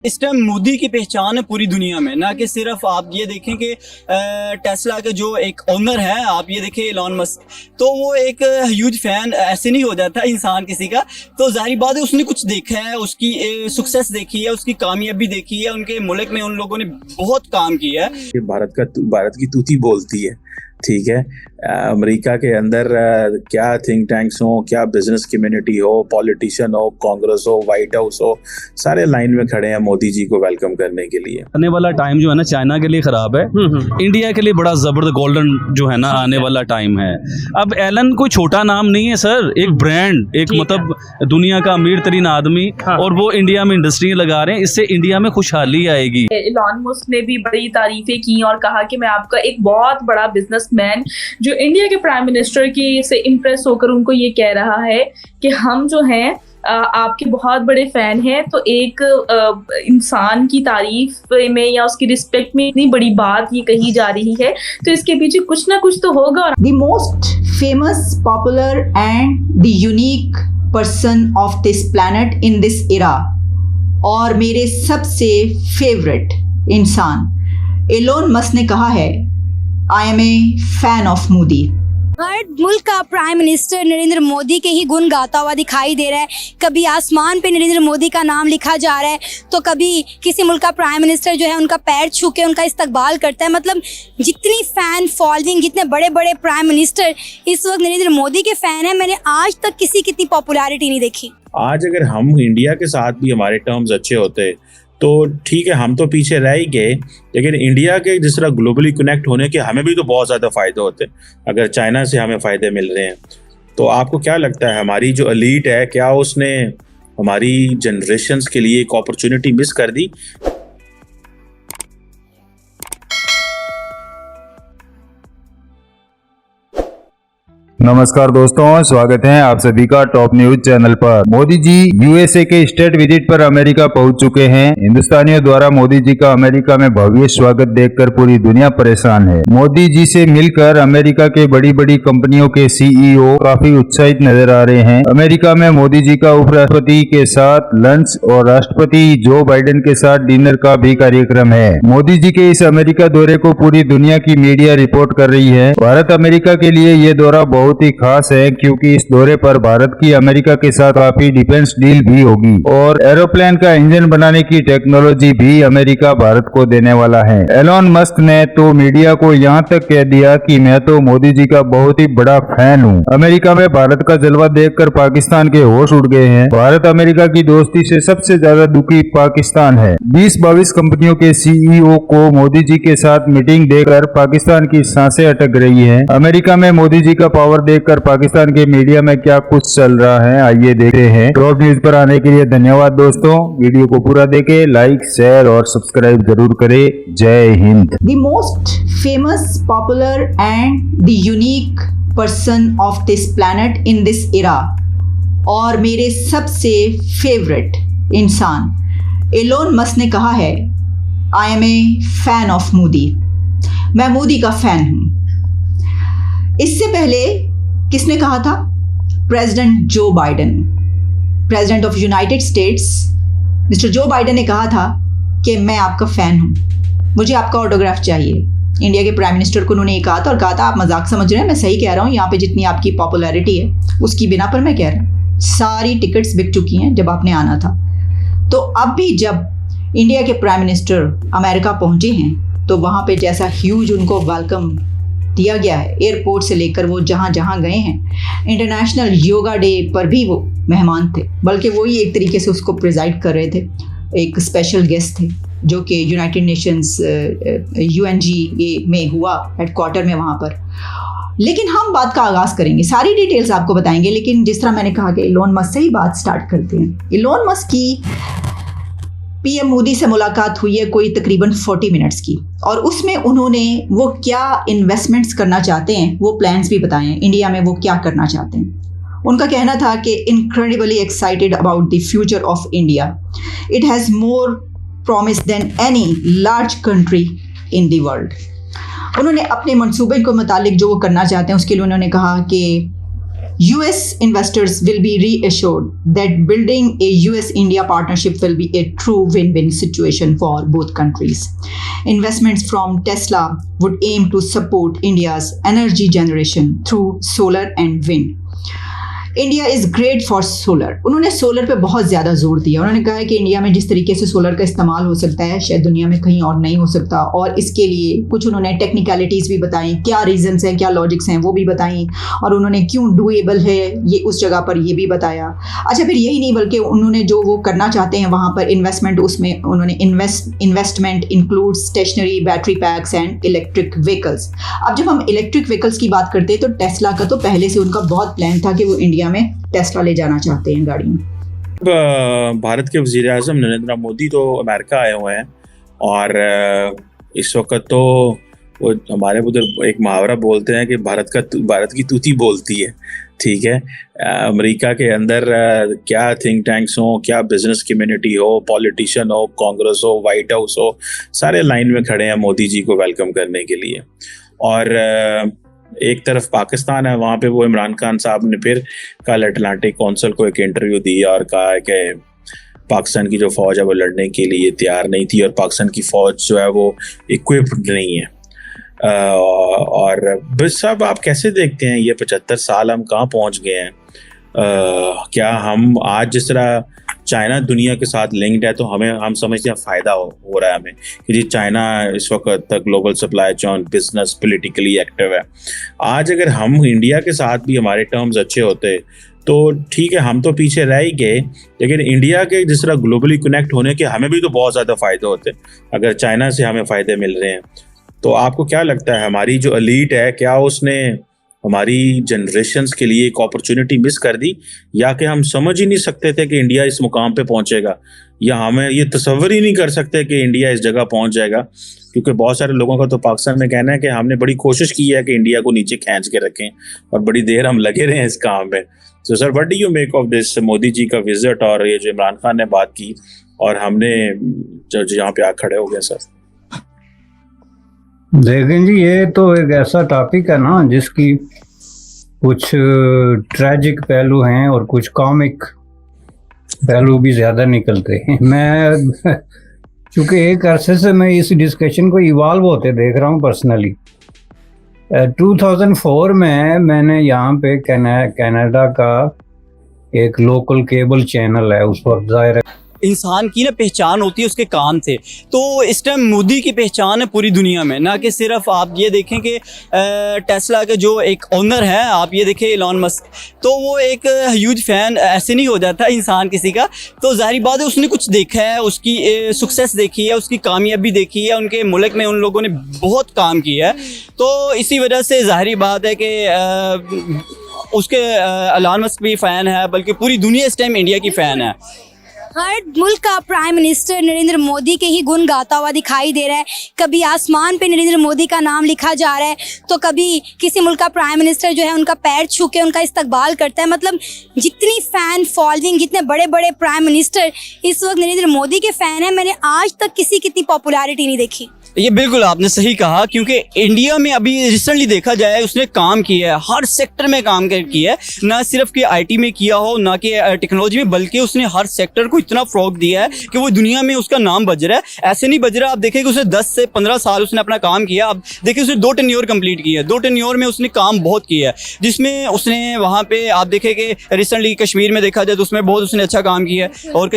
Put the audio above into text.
इस टाइम मोदी की पहचान है पूरी दुनिया में, ना कि सिर्फ आप ये देखें कि टेस्ला के जो एक ओनर है, आप ये देखें एलन मस्क, तो वो एक ह्यूज फैन ऐसे नहीं हो जाता इंसान किसी का। तो जाहिर बात है उसने कुछ देखा है, उसकी सक्सेस देखी है, उसकी कामयाबी देखी है, उनके मुल्क में उन लोगों ने बहुत काम किया है। भारत की तूती बोलती है, ठीक है। अमेरिका के अंदर क्या थिंक टैंक्स हो, क्या बिजनेस कम्युनिटी हो, पॉलिटिशियन हो, कांग्रेस हो, व्हाइट हाउस हो, सारे लाइन में खड़े हैं मोदी जी को वेलकम करने के लिए। आने वाला टाइम जो है ना चाइना के लिए खराब है, इंडिया के लिए बड़ा जबरदस्त गोल्डन जो है ना आने वाला टाइम है। अब एलन कोई छोटा नाम नहीं है सर, एक ब्रांड, एक मतलब दुनिया का अमीर तरीन आदमी, और वो इंडिया में इंडस्ट्री लगा रहे हैं, इससे इंडिया में खुशहाली आएगी। एलन मस्क ने भी बड़ी तारीफें की और कहा कि मैं आपका एक बहुत बड़ा बिजनेसमैन, जो इंडिया के प्राइम मिनिस्टर की से इम्प्रेस होकर उनको ये कह रहा है कि हम जो हैं आपके बहुत बड़े फैन हैं। तो एक इंसान की तारीफ में या उसकी रिस्पेक्ट में इतनी बड़ी बात ये कही जा रही है, तो इसके पीछे कुछ ना कुछ तो होगा। The most famous, popular and the unique person of this planet in this इरा, और मेरे सबसे फेवरेट इंसान एलन मस्क ने कहा है, I am a fan of Modi. हर मुल्क का प्राइम मिनिस्टर नरेंद्र मोदी के ही गुण गाता हुआ दिखाई दे रहा है। कभी आसमान पे नरेंद्र मोदी का नाम लिखा जा रहा है, तो कभी किसी मुल्क का प्राइम मिनिस्टर जो है उनका पैर छू के उनका इस्तकबाल करता है। मतलब जितनी फ़ैन फॉलोइंग, जितने बड़े बड़े प्राइम मिनिस्टर इस वक्त नरेंद्र मोदी के फ़ैन हैं, मैंने आज तक किसी की इतनी पॉपुलैरिटी नहीं देखी। आज अगर हम इंडिया के साथ भी हमारे टर्म्स अच्छे होते तो ठीक है, हम तो पीछे रह ही गए, लेकिन इंडिया के जिस तरह ग्लोबली कनेक्ट होने के हमें भी तो बहुत ज़्यादा फ़ायदे होते हैं। अगर चाइना से हमें फ़ायदे मिल रहे हैं, तो आपको क्या लगता है हमारी जो एलीट है, क्या उसने हमारी जनरेशन्स के लिए एक अपॉर्चुनिटी मिस कर दी? नमस्कार दोस्तों, स्वागत है आप सभी का टॉप न्यूज चैनल पर। मोदी जी यूएसए के स्टेट विजिट पर अमेरिका पहुंच चुके हैं। हिंदुस्तानियों द्वारा मोदी जी का अमेरिका में भव्य स्वागत देखकर पूरी दुनिया परेशान है। मोदी जी से मिलकर अमेरिका के बड़ी बड़ी कंपनियों के सीईओ काफी उत्साहित नजर आ रहे हैं। अमेरिका में मोदी जी का उपराष्ट्रपति के साथ लंच और राष्ट्रपति जो बाइडेन के साथ डिनर का भी कार्यक्रम है। मोदी जी के इस अमेरिका दौरे को पूरी दुनिया की मीडिया रिपोर्ट कर रही है। भारत अमेरिका के लिए ये दौरा बहुत ही खास है, क्योंकि इस दौरे पर भारत की अमेरिका के साथ काफी डिफेंस डील भी होगी और एरोप्लेन का इंजन बनाने की टेक्नोलॉजी भी अमेरिका भारत को देने वाला है। एलन मस्क ने तो मीडिया को यहाँ तक कह दिया कि मैं तो मोदी जी का बहुत ही बड़ा फैन हूँ। अमेरिका में भारत का जलवा देखकर पाकिस्तान के होश उड़ गए हैं। भारत अमेरिका की दोस्ती से सबसे ज्यादा दुखी पाकिस्तान है। 20-22 कंपनियों के सीईओ को मोदी जी के साथ मीटिंग देकर पाकिस्तान की सांसें अटक रही है। अमेरिका में मोदी जी का पावर देखकर पाकिस्तान के मीडिया में क्या कुछ चल रहा है, आइए देखते हैं। टॉप न्यूज पर आने के लिए धन्यवाद दोस्तों। वीडियो को पूरा देखें, लाइक, शेयर और सब्सक्राइब जरूर करें। जय Hind. The most famous, popular and the unique person of this planet in this इरा, और मेरे सबसे फेवरेट इंसान एलन मस्क ने कहा है, I am a fan of Modi. मैं मोदी का फैन हूं। इससे पहले किसने कहा था? President Joe Biden, president of United states, mister Joe Biden ने कहा था कि मैं आपका फ़ैन हूँ, मुझे आपका ऑटोग्राफ चाहिए। इंडिया के प्राइम मिनिस्टर को उन्होंने ये कहा था, और कहा था आप मजाक समझ रहे हैं, मैं सही कह रहा हूँ। यहाँ पे जितनी आपकी पॉपुलैरिटी है उसकी बिना पर मैं कह रहा हूँ, सारी टिकट्स बिक चुकी हैं जब आपने आना था। तो अब भी जब इंडिया के प्राइम मिनिस्टर अमेरिका पहुँचे हैं, तो वहाँ पर जैसा ह्यूज उनको वेलकम दिया गया है, एयरपोर्ट से लेकर वो जहाँ जहाँ गए हैं, इंटरनेशनल योगा डे पर भी वो मेहमान थे, बल्कि वो ही एक तरीके से उसको प्रिजाइड कर रहे थे। एक स्पेशल गेस्ट थे जो कि यूनाइटेड नेशंस UNGA में हुआ, हेडक्वार्टर में वहाँ पर। लेकिन हम बात का आगाज़ करेंगे, सारी डिटेल्स आपको बताएंगे, लेकिन जिस तरह मैंने कहा कि एलन मस्क से ही बात स्टार्ट करते हैं। एलन मस्क की पीएम मोदी से मुलाकात हुई है कोई तकरीबन 40 मिनट्स की, और उसमें उन्होंने वो क्या इन्वेस्टमेंट्स करना चाहते हैं वो प्लान्स भी बताए हैं। इंडिया में वो क्या करना चाहते हैं। उनका कहना था कि incredibly excited about the future of India, it has more promise than any large country in the world. उन्होंने अपने मंसूबे को मुतालिक जो वो करना चाहते हैं उसके लिए उन्होंने कहा कि US investors will be reassured that building a US-India partnership will be a true win-win situation for both countries. Investments from Tesla would aim to support India's energy generation through solar and wind. India is great for solar. उन्होंने solar पे बहुत ज़्यादा जोर दिया। उन्होंने कहा है कि इंडिया में जिस तरीके से सोलर का इस्तेमाल हो सकता है शायद दुनिया में कहीं और नहीं हो सकता, और इसके लिए कुछ उन्होंने टेक्निकलिटीज़ भी बताई, क्या रीजंस हैं, क्या लॉजिक्स हैं वो भी बताई, और उन्होंने क्यों डूएबल है ये उस जगह पर ये भी बताया। अच्छा, फिर यही नहीं बल्कि उन्होंने जो वो करना चाहते हैं वहाँ पर इन्वेस्टमेंट, उसमें उन्होंने investment include stationary battery packs and electric vehicles. अब जब हम इलेक्ट्रिक व्हीकल्स की बात करते हैं तो टेस्ला का तो पहले से उनका बहुत प्लान था कि वो इंडिया में टेस्ला ले जाना चाहते हैं गाड़ी में। भारत के वज़ीर-ए-आज़म नरेंद्र मोदी तो अमेरिका आए हुए हैं, और इस वक्त तो वो हमारे उधर एक मुहावरा बोलते हैं कि भारत की तूती बोलती है। ठीक है, अमेरिका के अंदर क्या थिंक टैंक्स हो, क्या बिजनेस कम्युनिटी हो, पॉलिटिशियन हो, कांग्रेस हो, वाइट हाउस हो, सारे लाइन में खड़े हैं मोदी जी को वेलकम करने के लिए। और एक तरफ पाकिस्तान है, वहाँ पे वो इमरान खान साहब ने फिर कल अटलांटिक काउंसिल को एक इंटरव्यू दिया और कहा है कि पाकिस्तान की जो फ़ौज है वो लड़ने के लिए तैयार नहीं थी, और पाकिस्तान की फ़ौज जो है वो इक्विप्ड नहीं है। और बस साहब, आप कैसे देखते हैं ये 75 साल हम कहाँ पहुँच गए हैं? क्या हम आज जिस तरह चाइना दुनिया के साथ लिंक्ड है तो हम समझते हैं फ़ायदा हो रहा है हमें कि जी चाइना इस वक्त तक global supply chain business politically active है। आज अगर हम इंडिया के साथ भी हमारे टर्म्स अच्छे होते तो ठीक है, हम तो पीछे रह ही गए, लेकिन इंडिया के जिस तरह ग्लोबली कनेक्ट होने के हमें भी तो बहुत ज़्यादा फ़ायदे होते अगर चाइना से हमें फ़ायदे मिल रहे हैं। तो आपको क्या लगता है, हमारी जो एलीट है क्या उसने हमारी जनरेशन्स के लिए एक अपॉर्चुनिटी मिस कर दी, या कि हम समझ ही नहीं सकते थे कि इंडिया इस मुकाम पे पहुंचेगा, या हमें ये तसव्वुर ही नहीं कर सकते कि इंडिया इस जगह पहुंच जाएगा? क्योंकि बहुत सारे लोगों का तो पाकिस्तान में कहना है कि हमने बड़ी कोशिश की है कि इंडिया को नीचे खींच के रखें और बड़ी देर हम लगे रहे हैं इस काम में। तो sir, what do you make of this Modi ji का विजिट और ये जो इमरान खान ने बात की और हमने जो यहाँ पे आ खड़े हो गए? सर देखें जी, ये तो एक ऐसा टॉपिक है ना जिसकी कुछ ट्रैजिक पहलू हैं और कुछ कॉमिक पहलू भी ज़्यादा निकलते हैं। मैं चूँकि एक अरसे से मैं इस डिस्कशन को इवॉल्व होते देख रहा हूँ पर्सनली। 2004 में मैंने यहाँ पे कनाडा का एक लोकल केबल चैनल है, उस वक्त ज़ाहिर है इंसान की ना पहचान होती है उसके काम से। तो इस टाइम मोदी की पहचान है पूरी दुनिया में, ना कि सिर्फ आप ये देखें कि टेस्ला के जो एक ओनर है, आप ये देखें इलॉन मस्क, तो वो एक ह्यूज फ़ैन ऐसे नहीं हो जाता इंसान किसी का। तो ज़ाहिर बात है उसने कुछ देखा है, उसकी सक्सेस देखी है, उसकी कामयाबी देखी है, उनके मुल्क में उन लोगों ने बहुत काम किया है। तो इसी वजह से ज़ाहिर बात है कि उसके इलॉन मस्क भी फ़ैन है, बल्कि पूरी दुनिया इस टाइम इंडिया की फ़ैन है। हर मुल्क का प्राइम मिनिस्टर नरेंद्र मोदी के ही गुण गाता हुआ दिखाई दे रहा है। कभी आसमान पे नरेंद्र मोदी का नाम लिखा जा रहा है, तो कभी किसी मुल्क का प्राइम मिनिस्टर जो है उनका पैर छू के उनका इस्तकबाल करता है। मतलब जितनी फ़ैन फॉलोइंग, जितने बड़े बड़े प्राइम मिनिस्टर इस वक्त नरेंद्र मोदी के फ़ैन हैं, मैंने आज तक किसी की इतनी पॉपुलैरिटी नहीं देखी। ये बिल्कुल आपने सही कहा, क्योंकि इंडिया में अभी रिसेंटली देखा जाए उसने काम किया है, हर सेक्टर में काम किया है, ना सिर्फ कि आईटी में किया हो, ना कि टेक्नोलॉजी में, बल्कि उसने हर सेक्टर को इतना फ़रोग दिया है कि वो दुनिया में उसका नाम बज रहा है। ऐसे नहीं बज रहा, आप देखें कि उसने 10 से 15 साल उसने अपना काम किया। अब देखिए उसने 2 टेन्योर कंप्लीट किया है, 2 टेन्योर में उसने काम बहुत किया है, जिसमें उसने वहाँ पर आप देखें कि रिसेंटली कश्मीर में देखा जाए तो उसमें बहुत उसने अच्छा काम किया है। और